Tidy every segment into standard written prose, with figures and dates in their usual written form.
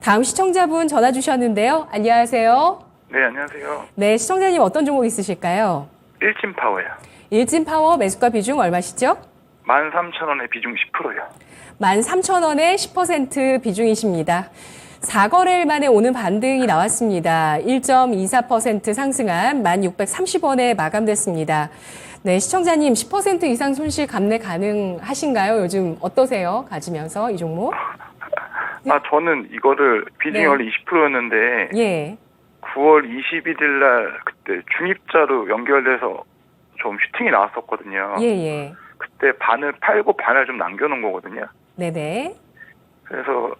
다음 시청자분 전화 주셨는데요. 안녕하세요. 네, 안녕하세요. 네, 시청자님 어떤 종목 있으실까요? 일진파워요. 일진파워 매수가 비중 얼마시죠? 13,000원에 비중 10%요. 13,000원에 10% 비중이십니다. 4거래일 만에 오는 반등이 나왔습니다. 1.24% 상승한 1,630원에 마감됐습니다. 네, 시청자님 10% 이상 손실 감내 가능하신가요? 요즘 어떠세요? 가지면서 이 종목? 저는 이거를 비중이 네. 원래 20%였는데 예. 9월 21일 날 그때 중입자로 연결돼서 좀 슈팅이 나왔었거든요. 예, 예. 그때 반을 팔고 반을 좀 남겨놓은 거거든요. 네네. 그래서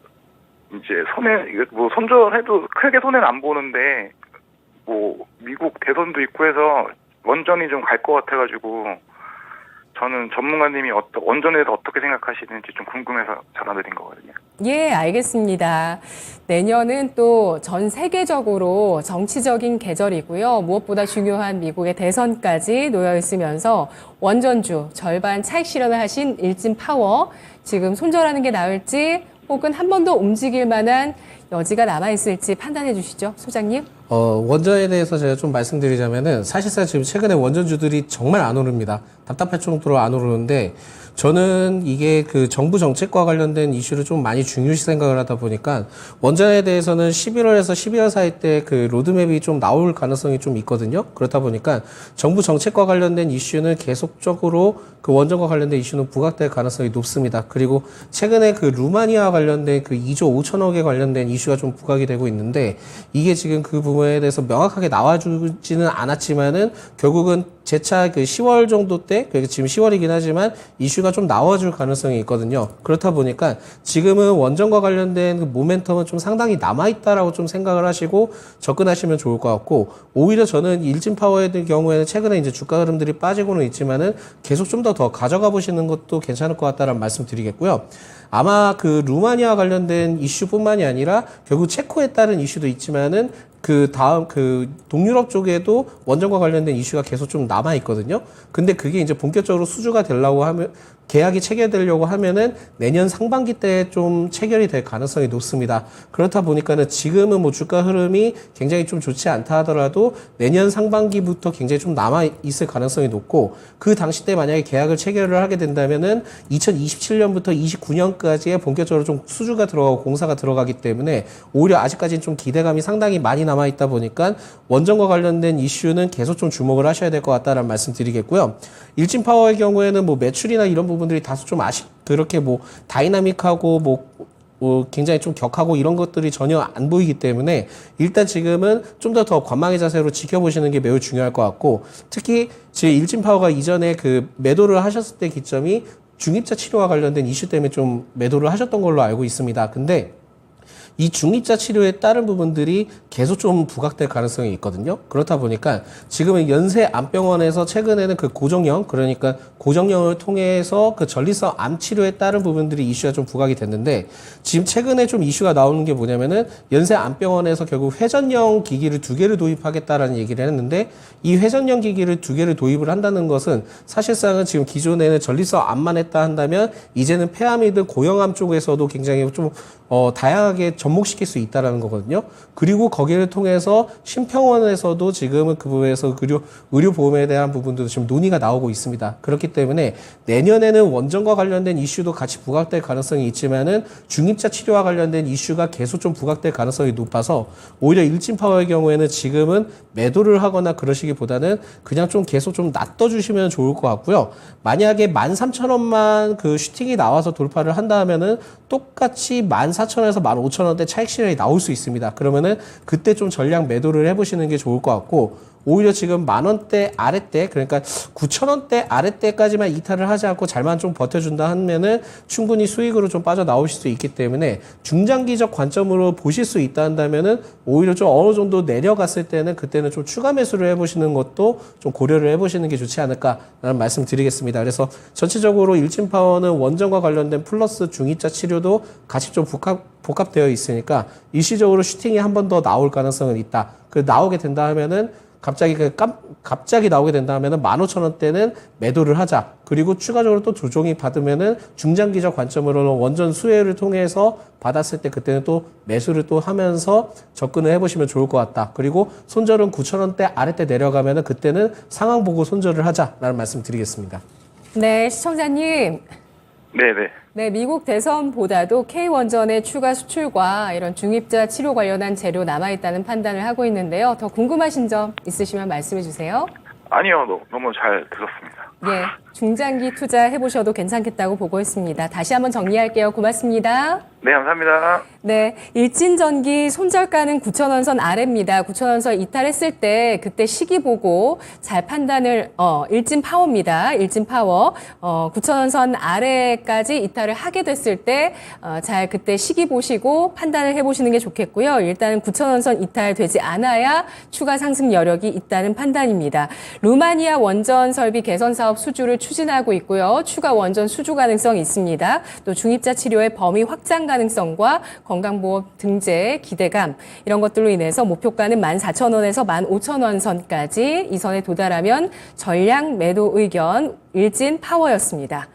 이제 뭐 손절해도 크게 손해는 안 보는데 뭐 미국 대선도 있고 해서 원전이 좀 갈 것 같아가지고 저는 전문가님이 원전에 대해서 어떻게 생각하시는지 좀 궁금해서 전화드린 거거든요. 예, 알겠습니다. 내년은 또 전 세계적으로 정치적인 계절이고요. 무엇보다 중요한 미국의 대선까지 놓여 있으면서 원전주 절반 차익 실현을 하신 일진파워 지금 손절하는 게 나을지 혹은 한 번 더 움직일 만한 여지가 남아있을지 판단해 주시죠, 소장님. 원전에 대해서 제가 좀 말씀드리자면은 사실상 지금 최근에 원전주들이 정말 안 오릅니다. 답답할 정도로 안 오르는데 저는 이게 그 정부 정책과 관련된 이슈를 좀 많이 중요시 생각을 하다 보니까 원전에 대해서는 11월에서 12월 사이 때 그 로드맵이 좀 나올 가능성이 좀 있거든요. 그렇다 보니까 정부 정책과 관련된 이슈는 계속적으로 그 원전과 관련된 이슈는 부각될 가능성이 높습니다. 그리고 최근에 그 루마니아 관련된 그 2조 5천억에 관련된 이슈가 좀 부각이 되고 있는데 이게 지금 그 부분에 대해서 명확하게 나와주지는 않았지만은 결국은 재차 그 10월 정도 때, 지금 10월이긴 하지만 이슈가 좀 나와줄 가능성이 있거든요. 그렇다 보니까 지금은 원전과 관련된 그 모멘텀은 좀 상당히 남아있다라고 좀 생각을 하시고 접근하시면 좋을 것 같고, 오히려 저는 일진파워의 경우에는 최근에 이제 주가 흐름들이 빠지고는 있지만은 계속 좀 더 가져가 보시는 것도 괜찮을 것 같다라는 말씀 드리겠고요. 아마 그 루마니아 관련된 이슈뿐만이 아니라 결국 체코에 따른 이슈도 있지만은 그 다음 그 동유럽 쪽에도 원전과 관련된 이슈가 계속 좀 남아 있거든요. 근데 그게 이제 본격적으로 수주가 되려고 하면 계약이 체결되려고 하면은 내년 상반기 때 좀 체결이 될 가능성이 높습니다. 그렇다 보니까는 지금은 뭐 주가 흐름이 굉장히 좀 좋지 않다 하더라도 내년 상반기부터 굉장히 좀 남아 있을 가능성이 높고, 그 당시 때 만약에 계약을 체결을 하게 된다면은 2027년부터 29년까지의 본격적으로 좀 수주가 들어가고 공사가 들어가기 때문에 오히려 아직까지는 좀 기대감이 상당히 많이 남아 있다 보니까 원전과 관련된 이슈는 계속 좀 주목을 하셔야 될 것 같다라는 말씀 드리겠고요. 일진파워의 경우에는 뭐 매출이나 이런 부분들이 다소 좀 그렇게 뭐 다이나믹하고 뭐 굉장히 좀 격하고 이런 것들이 전혀 안 보이기 때문에 일단 지금은 좀 더 관망의 자세로 지켜보시는 게 매우 중요할 것 같고, 특히 제 일진파워가 이전에 그 매도를 하셨을 때 기점이 중입자 치료와 관련된 이슈 때문에 좀 매도를 하셨던 걸로 알고 있습니다. 근데 이 중입자 치료에 따른 부분들이 계속 좀 부각될 가능성이 있거든요. 그렇다 보니까 지금은 연세 암병원에서 최근에는 그 고정형, 그러니까 고정형을 통해서 그 전립선 암 치료에 따른 부분들이 이슈가 좀 부각이 됐는데, 지금 최근에 좀 이슈가 나오는 게 뭐냐면은 연세 암병원에서 결국 회전형 기기를 2개를 도입하겠다라는 얘기를 했는데, 이 회전형 기기를 2개를 도입을 한다는 것은 사실상은 지금 기존에는 전립선 암만 했다 한다면 이제는 폐암이든 고형암 쪽에서도 굉장히 좀 다양하게 접목시킬 수 있다라는 거거든요. 그리고 거기를 통해서 심평원에서도 지금은 그 부분에서 의료보험에 대한 부분도 지금 논의가 나오고 있습니다. 그렇기 때문에 내년에는 원전과 관련된 이슈도 같이 부각될 가능성이 있지만은 중입자 치료와 관련된 이슈가 계속 좀 부각될 가능성이 높아서 오히려 일진파워의 경우에는 지금은 매도를 하거나 그러시기보다는 그냥 좀 계속 좀 놔둬주시면 좋을 것 같고요. 만약에 13,000원만 그 슈팅이 나와서 돌파를 한다 하면은 똑같이 14,000원에서 15,000원대 차익 실현이 나올 수 있습니다. 그러면은 그때 좀 전량 매도를 해보시는 게 좋을 것 같고, 오히려 지금 10,000원대 아랫대, 그러니까 9,000원대 아랫대까지만 이탈을 하지 않고 잘만 좀 버텨준다 하면은 충분히 수익으로 좀 빠져나오실 수 있기 때문에 중장기적 관점으로 보실 수 있다 한다면은 오히려 좀 어느 정도 내려갔을 때는 그때는 좀 추가 매수를 해보시는 것도 좀 고려를 해보시는 게 좋지 않을까라는 말씀 드리겠습니다. 그래서 전체적으로 일진파워는 원전과 관련된 플러스 중입자 치료도 같이 좀 복합되어 있으니까 일시적으로 슈팅이 한 번 더 나올 가능성은 있다. 그 나오게 된다 하면은 갑자기 나오게 된다면은 15,000원대는 매도를 하자. 그리고 추가적으로 또 조정이 받으면은 중장기적 관점으로는 원전 수혜를 통해서 받았을 때 그때는 또 매수를 또 하면서 접근을 해보시면 좋을 것 같다. 그리고 손절은 9,000원대 아래때 내려가면은 그때는 상황 보고 손절을 하자라는 말씀 드리겠습니다. 네, 시청자님. 네네. 네, 미국 대선보다도 K원전의 추가 수출과 이런 중입자 치료 관련한 재료 남아있다는 판단을 하고 있는데요. 더 궁금하신 점 있으시면 말씀해 주세요. 아니요, 너무 잘 들었습니다. 예, 중장기 투자해보셔도 괜찮겠다고 보고 있습니다. 다시 한번 정리할게요. 고맙습니다. 네, 감사합니다. 네, 일진전기 손절가는 9,000원 선 아래입니다. 9,000원 선 이탈했을 때 그때 시기 보고 잘 판단을 일진파워입니다. 일진파워 9,000원 선 아래까지 이탈을 하게 됐을 때 잘 그때 시기 보시고 판단을 해보시는 게 좋겠고요. 일단은 9,000원 선 이탈되지 않아야 추가 상승 여력이 있다는 판단입니다. 루마니아 원전 설비 개선 사업 수주를 추진하고 있고요. 추가 원전 수주 가능성이 있습니다. 또 중입자 치료의 범위 확장 가능성과 건강보험 등재 기대감 이런 것들로 인해서 목표가는 14,000원에서 15,000원 선까지 이 선에 도달하면 전량 매도 의견 일진파워였습니다.